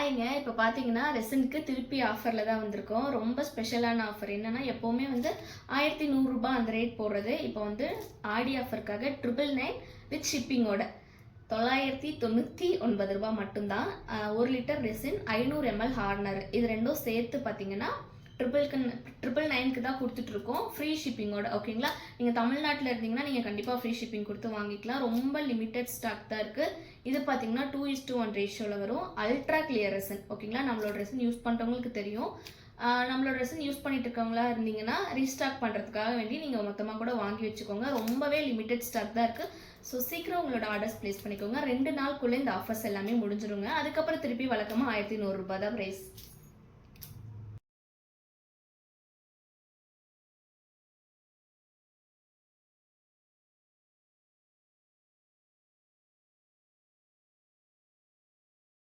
ஹாய்ங்க. இப்போ பார்த்தீங்கன்னா ரெசனுக்கு திருப்பி ஆஃபரில் தான் வந்திருக்கோம். ரொம்ப ஸ்பெஷலான ஆஃபர் என்னன்னா, எப்போவுமே வந்து ரூ. 1100 அந்த ரேட் போடுறது. இப்போ வந்து ஆடி ஆஃபருக்காக 999 வித் ஷிப்பிங்கோட ரூ. 999 மட்டும்தான். 1 லிட்டர் ரெசின் 500 ml ஹார்னர் இது ரெண்டும் சேர்த்து பார்த்தீங்கன்னா 999க்கு தான் கொடுத்துட்ருக்கோம். ஃப்ரீ ஷிப்பிங்கோட. ஓகேங்களா? நீங்கள் தமிழ்நாட்டில் இருந்தீங்கன்னா நீங்கள் கண்டிப்பாக ஃப்ரீ ஷிப்பிங் கொடுத்து வாங்கிக்கலாம். ரொம்ப லிமிட்டட் ஸ்டாக் தான் இருக்குது. இது பார்த்தீங்கன்னா 2:1 ரேஷியோவில் வரும். Ultra clear resin. ஓகேங்களா? நம்மளோட ரெசன் யூஸ் பண்ணுறவங்களுக்கு தெரியும். நம்மளோட ரெசன் யூஸ் பண்ணிட்டு இருக்கவங்களா இருந்தீங்கன்னா ரீஸ்டாக் பண்ணுறதுக்காக வேண்டி நீங்கள் மொத்தமாக கூட வாங்கி வச்சுக்கோங்க. ரொம்பவே லிமிட்டட் ஸ்டாக் தான் இருக்குது. ஸோ சீக்கிரம் உங்களோட ஆர்டர்ஸ் ப்ளேஸ் பண்ணிக்கோங்க. 2 நாளுக்குள்ளே இந்த ஆஃபர்ஸ் எல்லாமே முடிஞ்சிருங்க. அதுக்கப்புறம் திருப்பி வழக்கமாக ரூ. 1100 தான் ப்ரைஸ்.